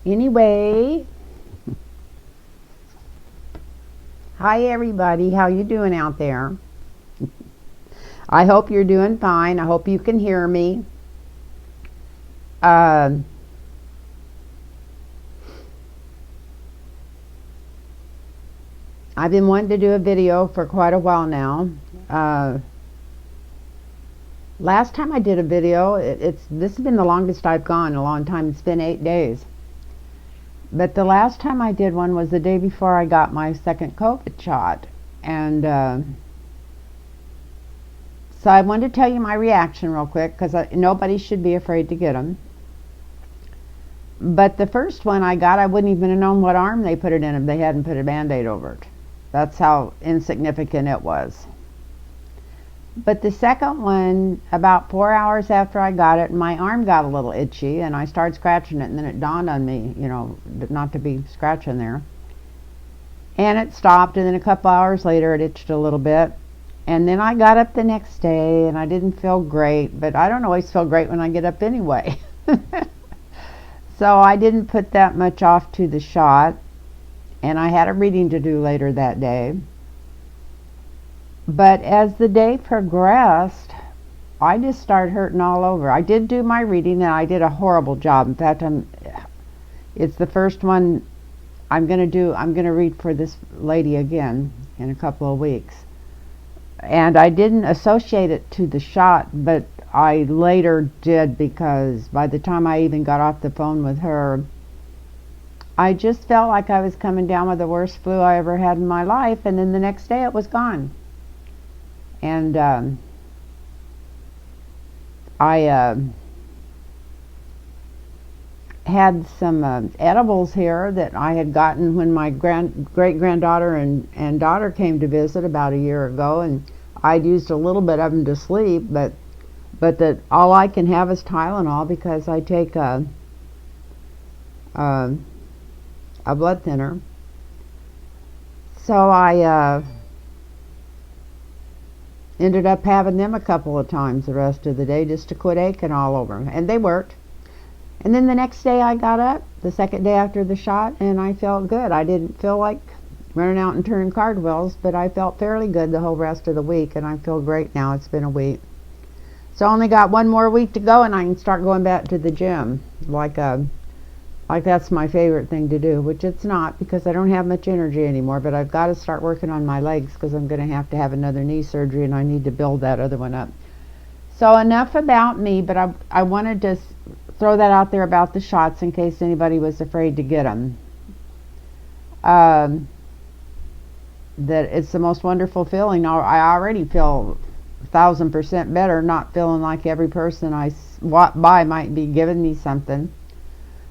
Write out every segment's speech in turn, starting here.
Anyway, hi everybody. How you doing out there? I hope you're doing fine. I hope you can hear me. Uh, I've been wanting to do a video for quite a while now. Uh, Last time I did a video, this has been the longest I've gone in a long time. It's been 8 days. But the last time I did one was the day before I got my second COVID shot. And so I wanted to tell you my reaction real quick, because nobody should be afraid to get them. But the first one I got, I wouldn't even have known what arm they put it in if they hadn't put a Band-Aid over it. That's how insignificant it was. But the second one, about 4 hours after I got it, my arm got a little itchy, and I started scratching it, and then it dawned on me, not to be scratching there. And it stopped, and then a couple hours later it itched a little bit. And then I got up the next day, and I didn't feel great, but I don't always feel great when I get up anyway. So I didn't put that much off to the shot, and I had a reading to do later that day. But as the day progressed, I just started hurting all over. I did do my reading, and I did a horrible job. In fact, it's the first one I'm going to read for this lady again in a couple of weeks. And I didn't associate it to the shot, but I later did, because by the time I even got off the phone with her, I just felt like I was coming down with the worst flu I ever had in my life, and then the next day it was gone. And I had some edibles here that I had gotten when my great-granddaughter and daughter came to visit about a year ago, and I'd used a little bit of them to sleep, but that all I can have is Tylenol, because I take a blood thinner. So I ended up having them a couple of times the rest of the day, just to quit aching all over, and they worked. And then the next day I got up, the second day after the shot, and I felt good. I didn't feel like running out and turning cartwheels, but I felt fairly good the whole rest of the week, and I feel great now. It's been a week. So I only got one more week to go, and I can start going back to the gym, like that's my favorite thing to do, which it's not, because I don't have much energy anymore, but I've got to start working on my legs, because I'm going to have another knee surgery, and I need to build that other one up. So enough about me, but I wanted to throw that out there about the shots in case anybody was afraid to get them. That it's the most wonderful feeling. I already feel 1,000% better, not feeling like every person I walk by might be giving me something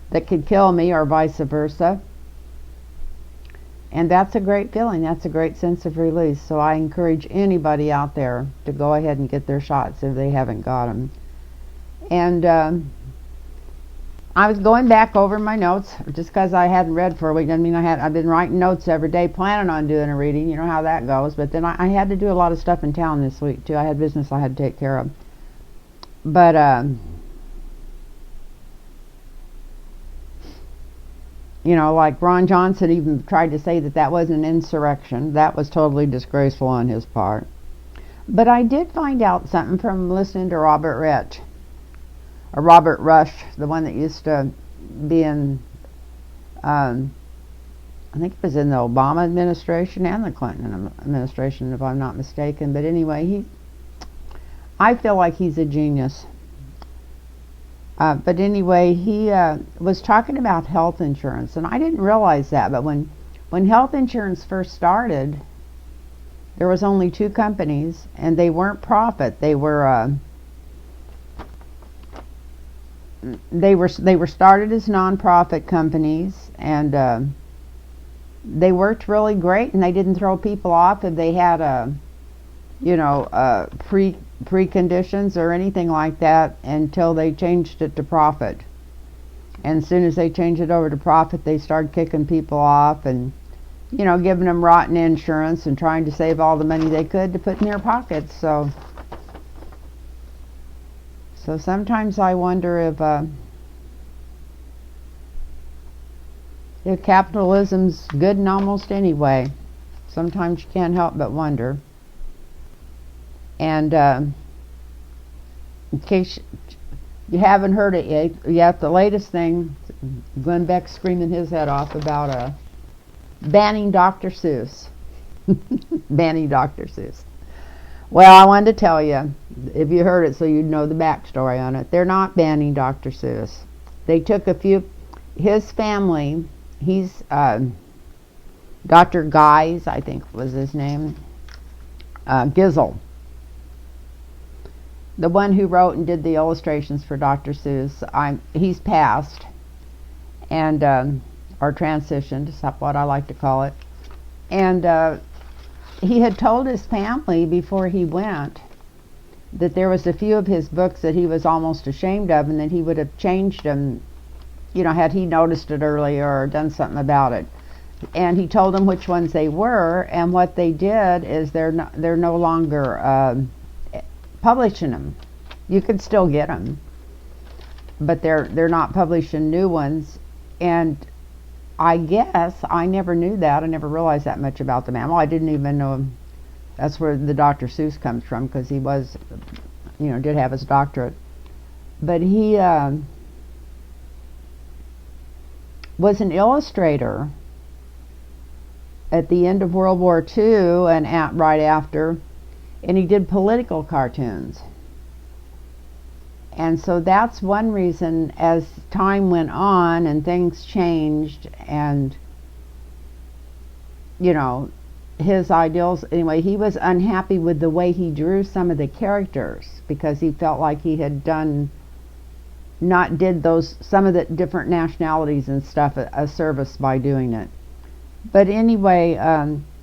that could kill me, or vice versa. And that's a great feeling. That's a great sense of release. So I encourage anybody out there to go ahead and get their shots if they haven't got them. And I was going back over my notes, just because I hadn't read for a week. I mean, I've been writing notes every day, planning on doing a reading. You know how that goes. But then I had to do a lot of stuff in town this week too. I had business I had to take care of. But like Ron Johnson even tried to say that wasn't an insurrection. That was totally disgraceful on his part. But I did find out something from listening to Robert Rush, the one that used to be in, I think it was in the Obama administration and the Clinton administration, if I'm not mistaken. But anyway, I feel like he's a genius. But anyway, he was talking about health insurance, and I didn't realize that. But when health insurance first started, there was only 2 companies, and they weren't profit. They were started as non-profit companies, and they worked really great, and they didn't throw people off if they had preconditions or anything like that, until they changed it to profit. And as soon as they changed it over to profit, they started kicking people off and giving them rotten insurance and trying to save all the money they could to put in their pockets. So sometimes I wonder Capitalism's good in almost any way. Sometimes you can't help but wonder. And in case you haven't heard it yet, the latest thing, Glenn Beck screaming his head off about banning Dr. Seuss. Banning Dr. Seuss. Well, I wanted to tell you, if you heard it so you'd know the backstory on it, they're not banning Dr. Seuss. They took a few, his family, he's Dr. Guise, I think was his name, Gizzle, the one who wrote and did the illustrations for Dr. Seuss. He's passed, and or transitioned, is what I like to call it. And he had told his family before he went that there was a few of his books that he was almost ashamed of, and that he would have changed them, you know, had he noticed it earlier or done something about it. And he told them which ones they were, and what they did is they're no longer publishing them. You could still get them, but they're not publishing new ones. And I guess I never knew that. I never realized that much about the man. Well, I didn't even know that's where the Dr. Seuss comes from, because he was, you know, did have his doctorate. But he was an illustrator at the end of World War II and right after, and he did political cartoons. And so that's one reason, as time went on and things changed, and, you know, his ideals, anyway, he was unhappy with the way he drew some of the characters, because he felt like he had did some of the different nationalities and stuff a service by doing it. But anyway,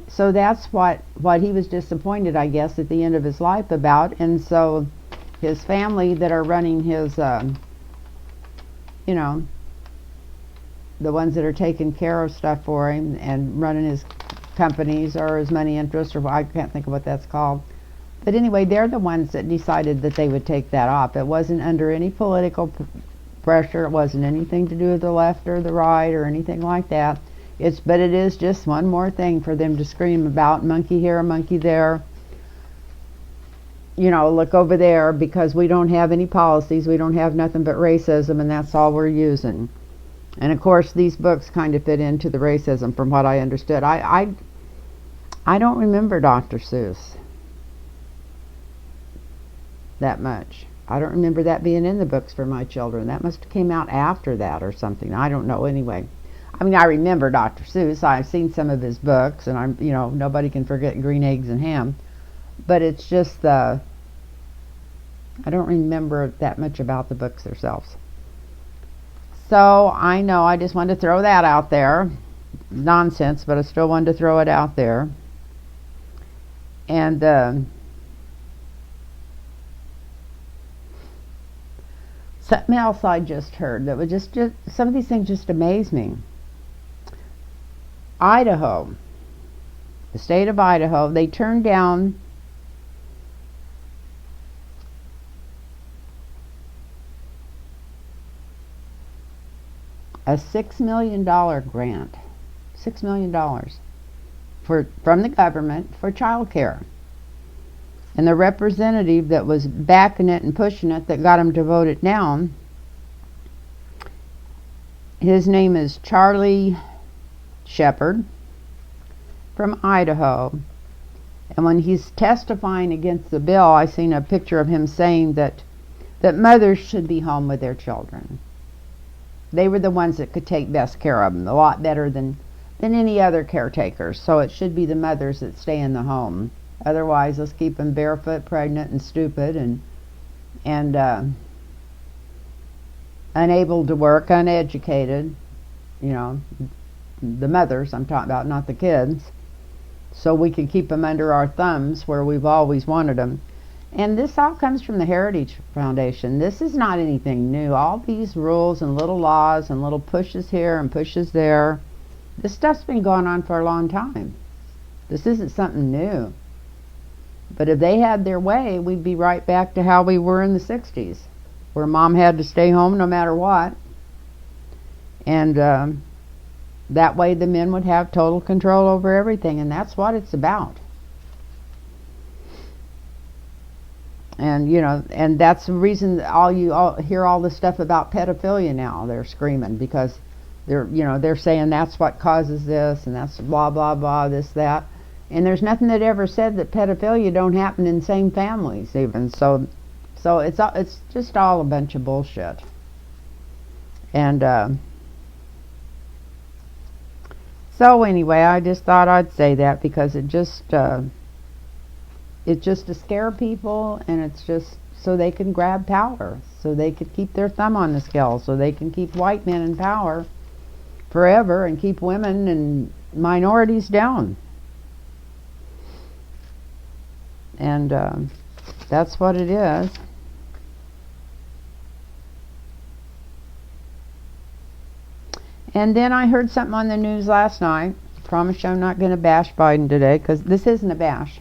so that's what he was disappointed, I guess, at the end of his life about. And so his family that are running his, you know, the ones that are taking care of stuff for him and running his companies or his money interests, or I can't think of what that's called. But anyway, they're the ones that decided that they would take that off. It wasn't under any political pressure. It wasn't anything to do with the left or the right or anything like that. But it is just one more thing for them to scream about. Monkey here, monkey there. You know, look over there, because we don't have any policies. We don't have nothing but racism, and that's all we're using. And of course, these books kind of fit into the racism, from what I understood. I don't remember Dr. Seuss that much. I don't remember that being in the books for my children. That must have came out after that or something. I don't know anyway. I mean, I remember Dr. Seuss. I've seen some of his books, and you know, nobody can forget Green Eggs and Ham. But it's just I don't remember that much about the books themselves. So I know I just wanted to throw that out there. Nonsense, but I still wanted to throw it out there. And something else I just heard that was just some of these things just amaze me. Idaho, the state of Idaho, they turned down a $6 million grant, $6 million from the government for child care. And the representative that was backing it and pushing it, that got him to vote it down, his name is Charlie Shepherd from Idaho. And when he's testifying against the bill, I seen a picture of him saying that mothers should be home with their children. They were the ones that could take best care of them, a lot better than any other caretakers. So it should be the mothers that stay in the home. Otherwise, let's keep them barefoot, pregnant, and stupid, and unable to work, uneducated. You know, the mothers I'm talking about, not the kids. So we can keep them under our thumbs where we've always wanted them. And this all comes from the Heritage Foundation. This is not anything new. All these rules and little laws and little pushes here and pushes there, this stuff's been going on for a long time. This isn't something new. But if they had their way, we'd be right back to how we were in the 60s, where mom had to stay home no matter what. And That way the men would have total control over everything, and that's what it's about. And and that's the reason you all hear all this stuff about pedophilia now. They're screaming because they're saying that's what causes this, and that's blah blah blah, this that. And there's nothing that ever said that pedophilia don't happen in same families even. So it's just all a bunch of bullshit. And so anyway, I just thought I'd say that because it's just to scare people, and it's just so they can grab power, so they can keep their thumb on the scale, so they can keep white men in power forever and keep women and minorities down. And that's what it is. And then I heard something on the news last night. Promise you I'm not going to bash Biden today, because this isn't a bash.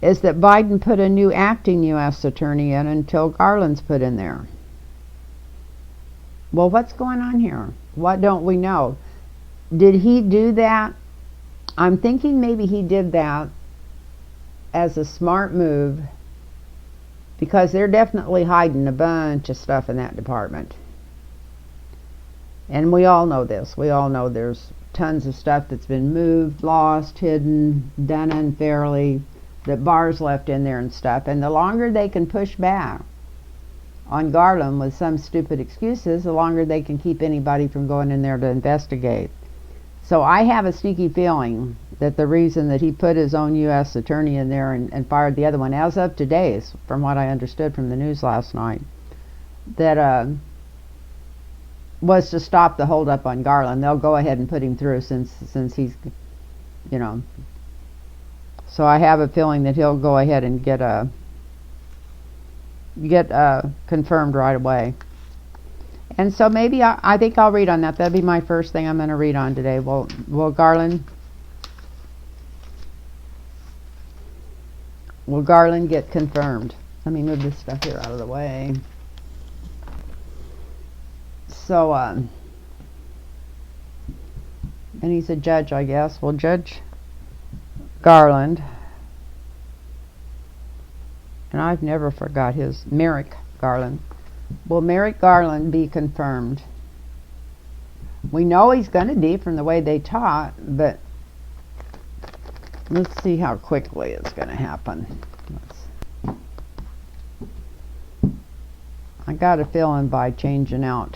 Is that Biden put a new acting U.S. attorney in until Garland's put in there. Well, what's going on here? What don't we know? Did he do that? I'm thinking maybe he did that as a smart move, because they're definitely hiding a bunch of stuff in that department. And we all know this. We all know there's tons of stuff that's been moved, lost, hidden, done unfairly, that Barr's left in there and stuff. And the longer they can push back on Garland with some stupid excuses, the longer they can keep anybody from going in there to investigate. So I have a sneaky feeling that the reason that he put his own U.S. attorney in there and fired the other one, as of today, from what I understood from the news last night, that was to stop the holdup on Garland. They'll go ahead and put him through since he's, So I have a feeling that he'll go ahead and get confirmed right away. And so maybe I think I'll read on that. That'll be my first thing I'm going to read on today. Will Garland get confirmed? Let me move this stuff here out of the way. So, and he's a judge, I guess. Well, Judge Garland, and I've never forgot his, Merrick Garland. Will Merrick Garland be confirmed? We know he's going to be from the way they taught, but let's see how quickly it's going to happen. I got a feeling by changing out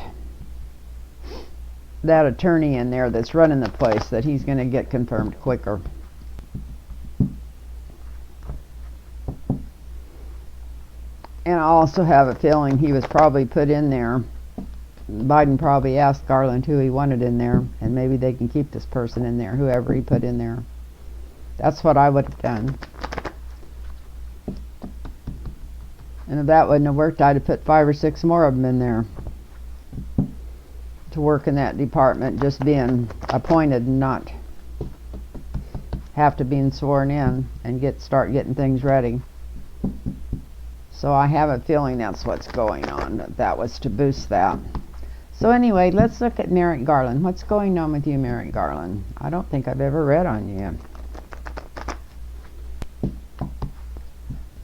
that attorney in there that's running the place that he's going to get confirmed quicker. And I also have a feeling he was probably put in there. Biden probably asked Garland who he wanted in there, and maybe they can keep this person in there, whoever he put in there. That's what I would have done. And if that wouldn't have worked, I'd have put 5 or 6 more of them in there to work in that department, just being appointed and not have to be sworn in and start getting things ready. So I have a feeling that's what's going on. That was to boost that. So anyway, let's look at Merrick Garland. What's going on with you, Merrick Garland? I don't think I've ever read on you.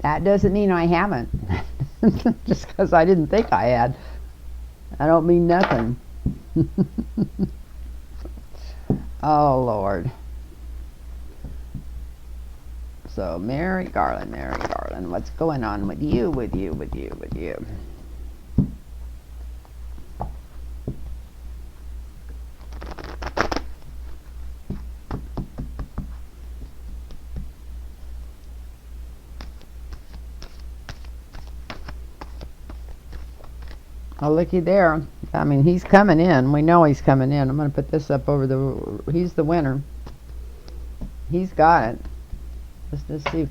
That doesn't mean I haven't. Just because I didn't think I had. I don't mean nothing. Oh, Lord. So, Merrick Garland, what's going on with you, with you? Oh, looky there. I mean, he's coming in. We know he's coming in. I'm going to put this up over he's the winner. He's got it. Let's just see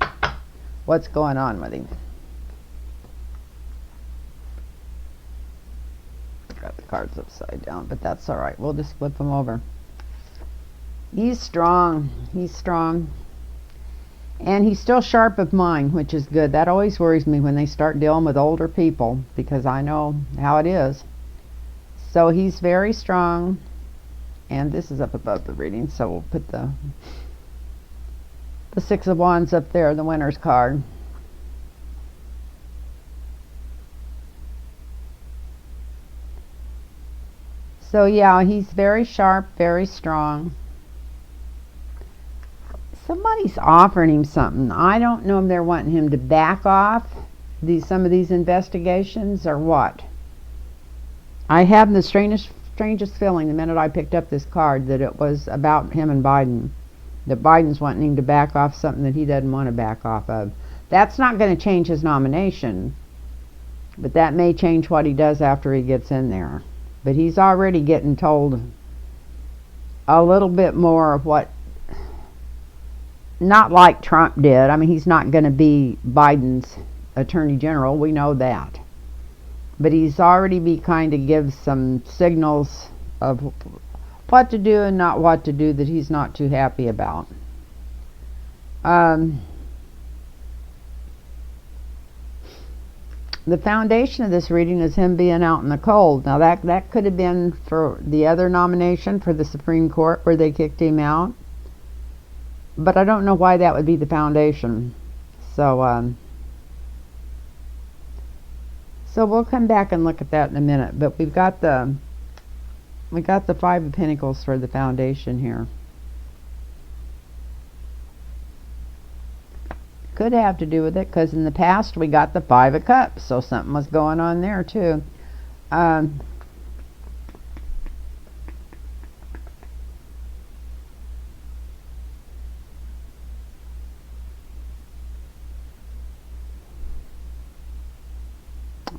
what's going on with him. Got the cards upside down, but that's all right. We'll just flip them over. He's strong. And he's still sharp of mind, which is good. That always worries me when they start dealing with older people, because I know how it is. So he's very strong, and this is up above the reading, so we'll put the Six of Wands up there, the winner's card. So yeah, he's very sharp, very strong. Somebody's offering him something. I don't know if they're wanting him to back off some of these investigations or what. I have the strangest feeling the minute I picked up this card that it was about him and Biden. That Biden's wanting him to back off something that he doesn't want to back off of. That's not going to change his nomination, but that may change what he does after he gets in there. But he's already getting told a little bit more of what, not like Trump did. I mean, he's not going to be Biden's attorney general. We know that. But he's already kind of gives some signals of what to do and not what to do that he's not too happy about. The foundation of this reading is him being out in the cold. Now that could have been for the other nomination for the Supreme Court where they kicked him out. But I don't know why that would be the foundation. So we'll come back and look at that in a minute. But we got the Five of Pentacles for the foundation here. Could have to do with it because in the past we got the Five of Cups, so something was going on there too.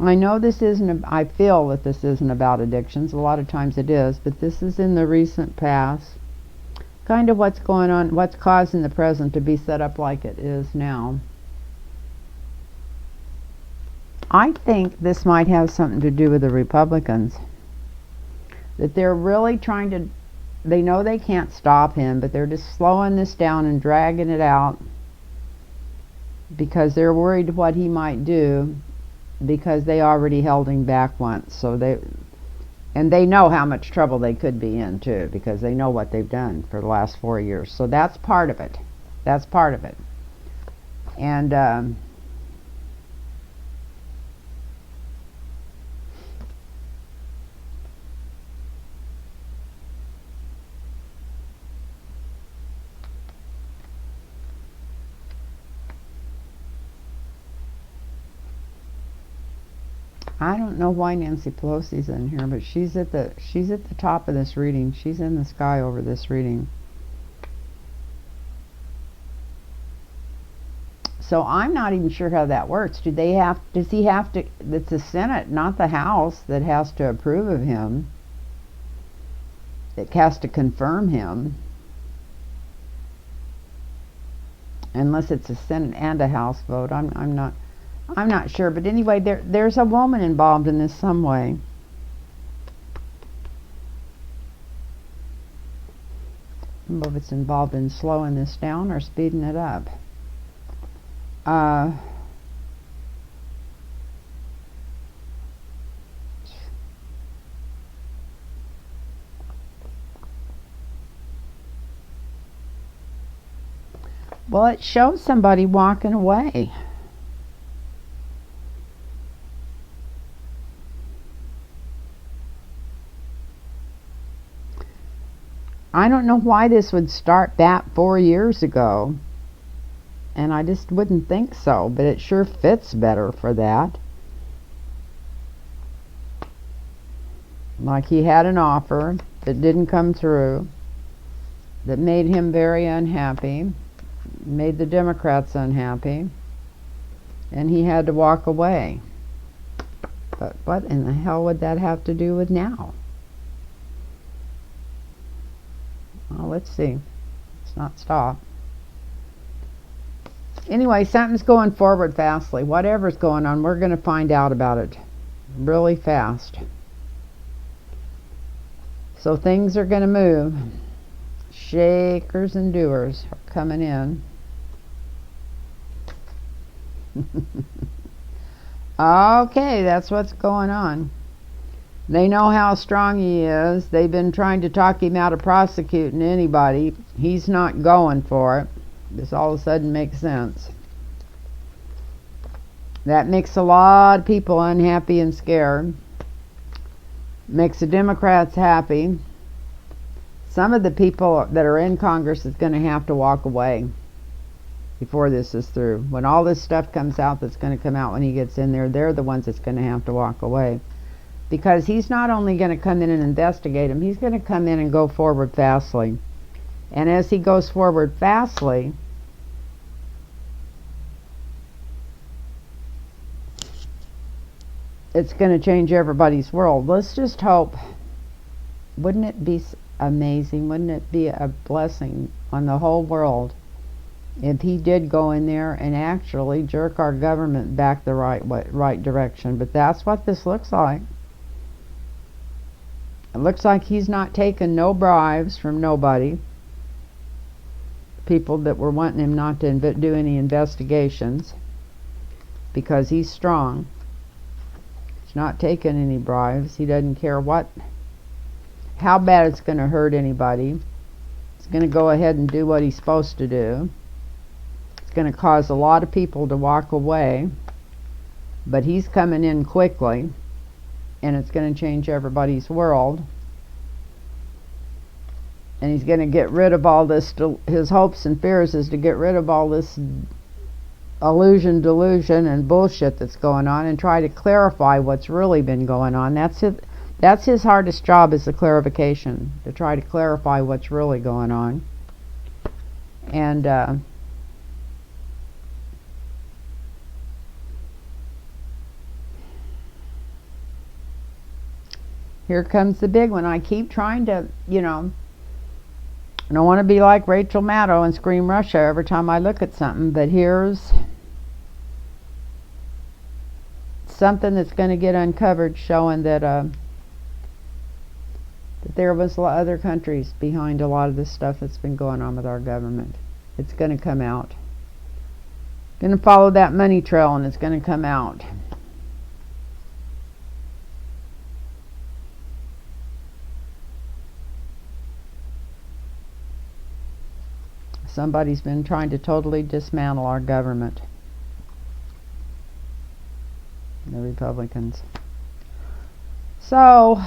I know this isn't, I feel that this isn't about addictions. A lot of times it is, but this is in the recent past. Kind of what's going on, what's causing the present to be set up like it is now. I think this might have something to do with the Republicans. That they're really trying to, they know they can't stop him, but they're just slowing this down and dragging it out because they're worried what he might do, because they already held him back once. So they know how much trouble they could be in too, because they know what they've done for the last 4 years. So that's part of it. That's part of it. And I don't know why Nancy Pelosi's in here, but she's at the top of this reading. She's in the sky over this reading. So I'm not even sure how that works. Does he have to, it's the Senate, not the House, that has to approve of him. It has to confirm him. Unless it's a Senate and a House vote. I'm not sure, but anyway, there's a woman involved in this some way. I don't know if it's involved in slowing this down or speeding it up. Well, it shows somebody walking away. I don't know why this would start back 4 years ago, and I just wouldn't think so, but it sure fits better for that. Like he had an offer that didn't come through, that made him very unhappy, made the Democrats unhappy, and he had to walk away. But what in the hell would that have to do with now? Well, let's see. Let's not stop. Anyway, something's going forward fastly. Whatever's going on, we're going to find out about it really fast. So things are going to move. Shakers and doers are coming in. Okay, that's what's going on. They know how strong he is. They've been trying to talk him out of prosecuting anybody. He's not going for it. This all of a sudden makes sense. That makes a lot of people unhappy and scared. Makes the Democrats happy. Some of the people that are in Congress is going to have to walk away before this is through. When all this stuff comes out that's going to come out when he gets in there, they're the ones that's going to have to walk away. Because he's not only going to come in and investigate him, he's going to come in and go forward fastly. And as he goes forward fastly, it's going to change everybody's world. Let's just hope. Wouldn't it be amazing? Wouldn't it be a blessing on the whole world if he did go in there and actually jerk our government back the right direction? But that's what this looks like. It looks like he's not taking no bribes from nobody. People that were wanting him not to do any investigations because he's strong. He's not taking any bribes. He doesn't care how bad it's going to hurt anybody. He's going to go ahead and do what he's supposed to do. It's going to cause a lot of people to walk away, but he's coming in quickly, and it's going to change everybody's world. And he's going to get rid of all this. His hopes and fears is to get rid of all this illusion, delusion, and bullshit that's going on, and try to clarify what's really been going on. That's his hardest job, is the clarification, to try to clarify what's really going on. And here comes the big one. I keep trying to, I don't want to be like Rachel Maddow and scream Russia every time I look at something, but here's something that's going to get uncovered, showing that there was other countries behind a lot of this stuff that's been going on with our government. It's going to come out. Going to follow that money trail, and it's going to come out. Somebody's been trying to totally dismantle our government. The Republicans. So,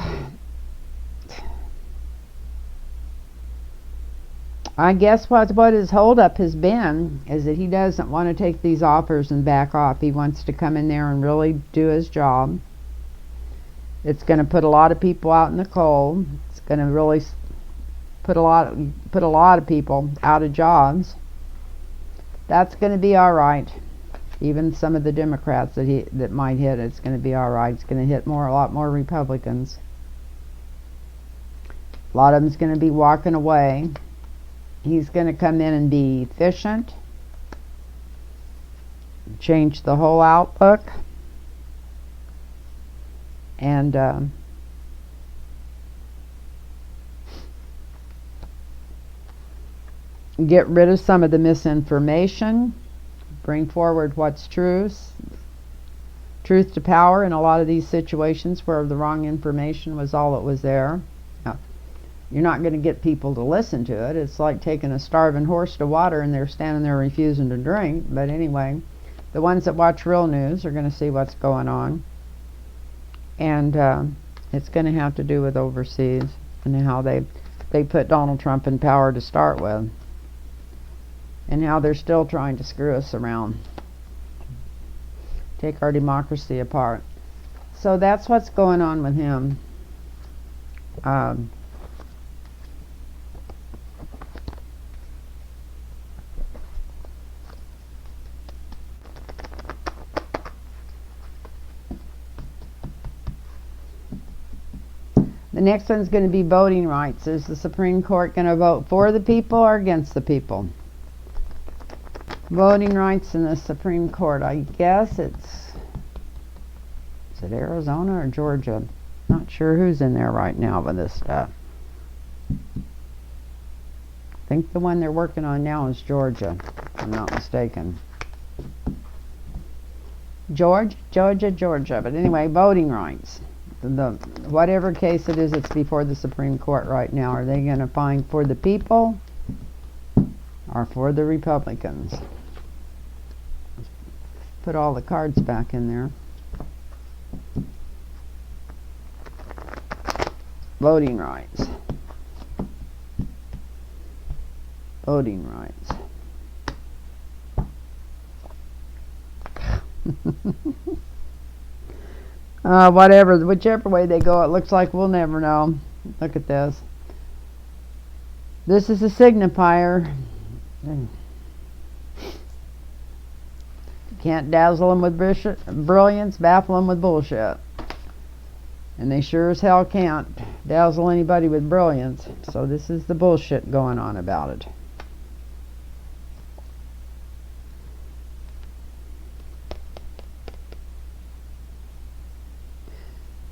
I guess what his holdup has been is that he doesn't want to take these offers and back off. He wants to come in there and really do his job. It's going to put a lot of people out in the cold. It's going to really put a lot of people out of jobs. That's going to be all right. Even some of the Democrats that might hit, it's going to be all right. It's going to hit a lot more Republicans. A lot of them's going to be walking away. He's going to come in and be efficient, change the whole outlook, and get rid of some of the misinformation, bring forward what's truth to power in a lot of these situations where the wrong information was all that was there. Now, you're not going to get people to listen to it. It's like taking a starving horse to water and they're standing there refusing to drink. But anyway, the ones that watch real news are going to see what's going on. And it's going to have to do with overseas and how they put Donald Trump in power to start with, and how they're still trying to screw us around, take our democracy apart. So that's what's going on with him. The next one's going to be voting rights. Is the Supreme Court going to vote for the people or against the people? Voting rights in the Supreme Court. I guess is it Arizona or Georgia? Not sure who's in there right now with this stuff. I think the one they're working on now is Georgia, if I'm not mistaken. Georgia. But anyway, voting rights. whatever case it is, it's before the Supreme Court right now. Are they going to find for the people or for the Republicans? Put all the cards back in there. Voting rights. Voting rights. Whatever, whichever way they go, it looks like we'll never know. Look at this. This is a signifier. Can't dazzle them with brilliance, baffle them with bullshit. And they sure as hell can't dazzle anybody with brilliance. So this is the bullshit going on about it.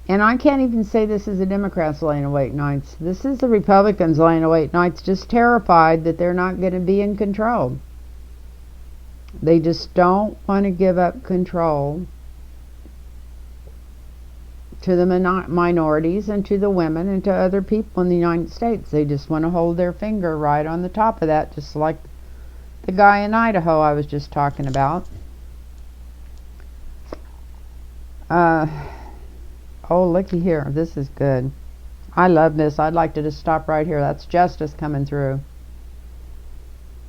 And I can't even say this is the Democrats laying awake nights. This is the Republicans laying awake nights, just terrified that they're not going to be in control. They just don't want to give up control to the minorities and to the women and to other people in the United States. They just want to hold their finger right on the top of that, just like the guy in Idaho I was just talking about. Oh, looky here. This is good. I love this. I'd like to just stop right here. That's justice coming through.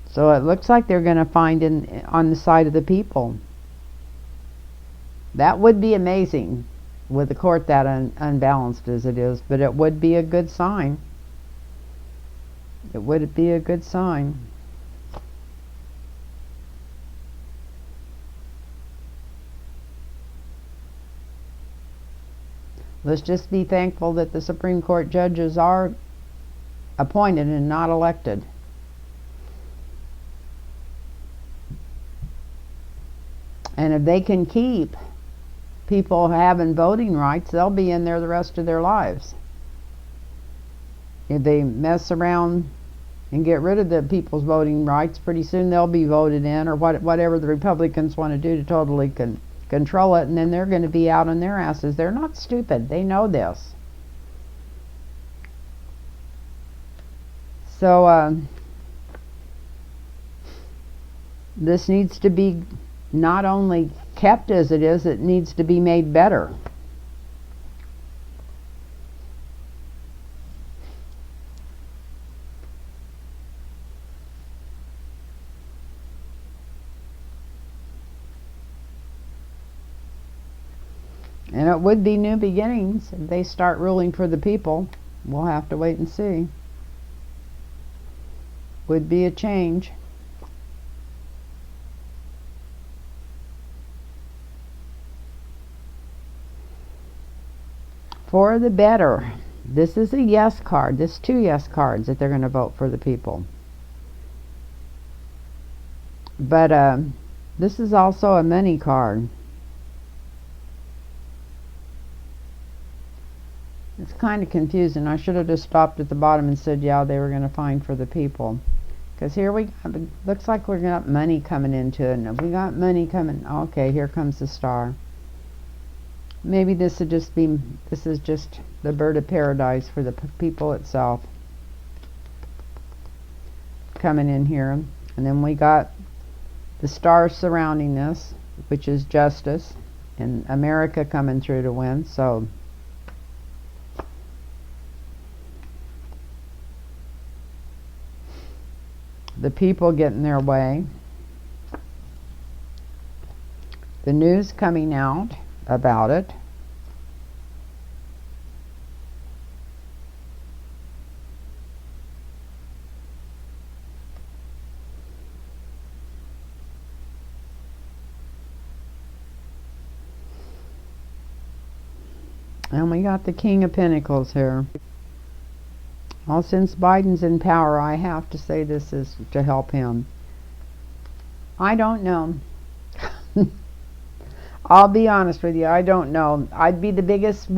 So it looks like they're going to find on the side of the people. That would be amazing with the court that unbalanced as it is, but it would be a good sign. It would be a good sign. Let's just be thankful that the Supreme Court judges are appointed and not elected. And if they can keep people having voting rights, they'll be in there the rest of their lives. If they mess around and get rid of the people's voting rights, pretty soon they'll be voted in, or whatever the Republicans want to do to totally control it, and then they're going to be out on their asses. They're not stupid. They know this. So this needs to be not only kept as it is, it needs to be made better. And it would be new beginnings if they start ruling for the people. We'll have to wait and see. Would be a change. For the better. This is a yes card. This is 2 yes cards that they're going to vote for the people. But this is also a money card. It's kind of confusing. I should have just stopped at the bottom and said, yeah, they were going to find for the people. Because here we got, looks like we got money coming into it. And we got money coming. Okay, here comes the star. Maybe this would just be, this is just the bird of paradise for the people itself. Coming in here. And then we got the stars surrounding this, which is justice. And America coming through to win. So the people getting their way, the news coming out about it, and we got the King of Pentacles here. Well, since Biden's in power, I have to say this is to help him. I don't know. I'll be honest with you, I don't know. It'd be the biggest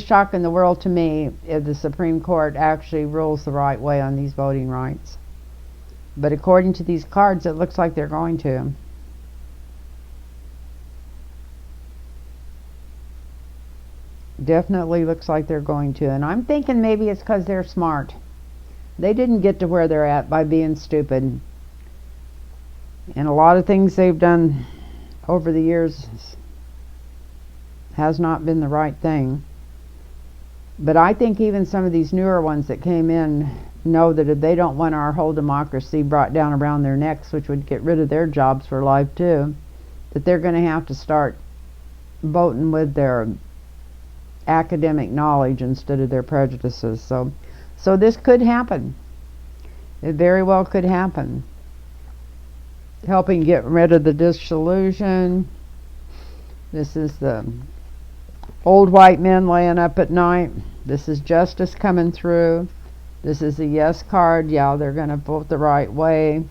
shock in the world to me if the Supreme Court actually rules the right way on these voting rights. But according to these cards, it looks like they're going to. Definitely looks like they're going to. And I'm thinking maybe it's because they're smart. They didn't get to where they're at by being stupid. And a lot of things they've done over the years has not been the right thing. But I think even some of these newer ones that came in know that if they don't want our whole democracy brought down around their necks, which would get rid of their jobs for life too, that they're going to have to start voting with their academic knowledge instead of their prejudices. So this could happen. It very well could happen. Helping get rid of the disillusion. This is the old white men laying up at night. This is justice coming through. This is a yes card. Yeah, they're going to vote the right way.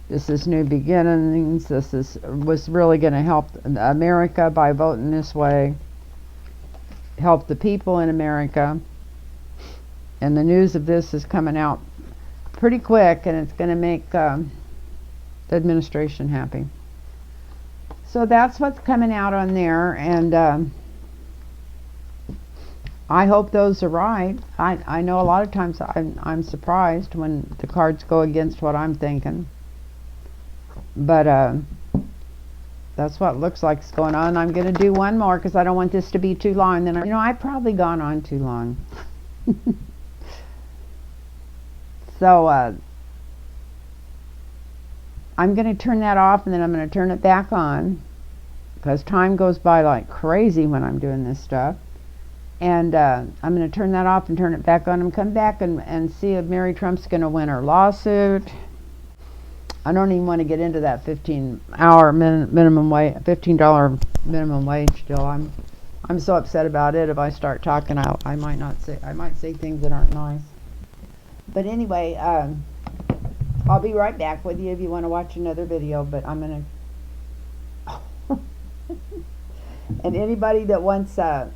This is new beginnings. This was really going to help America by voting this way. Help the people in America. And the news of this is coming out pretty quick, and it's going to make the administration happy. So that's what's coming out on there, and I hope those are right. I know a lot of times I'm surprised when the cards go against what I'm thinking, but that's what looks like is going on. I'm going to do one more because I don't want this to be too long. Then I've probably gone on too long. So I'm going to turn that off, and then I'm going to turn it back on because time goes by like crazy when I'm doing this stuff. And I'm going to turn that off and turn it back on and come back and see if Mary Trump's going to win her lawsuit. I don't even want to get into that $15 minimum wage, $15 minimum wage still. I'm so upset about it. If I start talking out, I might say things that aren't nice. But anyway, I'll be right back with you if you want to watch another video, but I'm going to... And anybody that wants a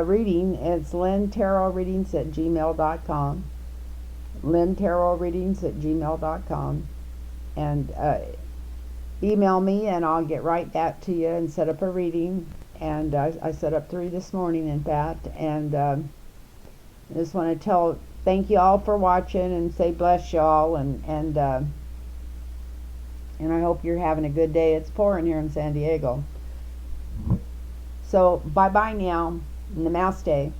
reading, it's lynntarotreadings@gmail.com. lynntarotreadings@gmail.com. And email me, and I'll get right back to you and set up a reading. And I set up 3 this morning, in fact. And I just want to thank you all for watching and say bless y'all. And I hope you're having a good day. It's pouring here in San Diego. So bye-bye now. Namaste.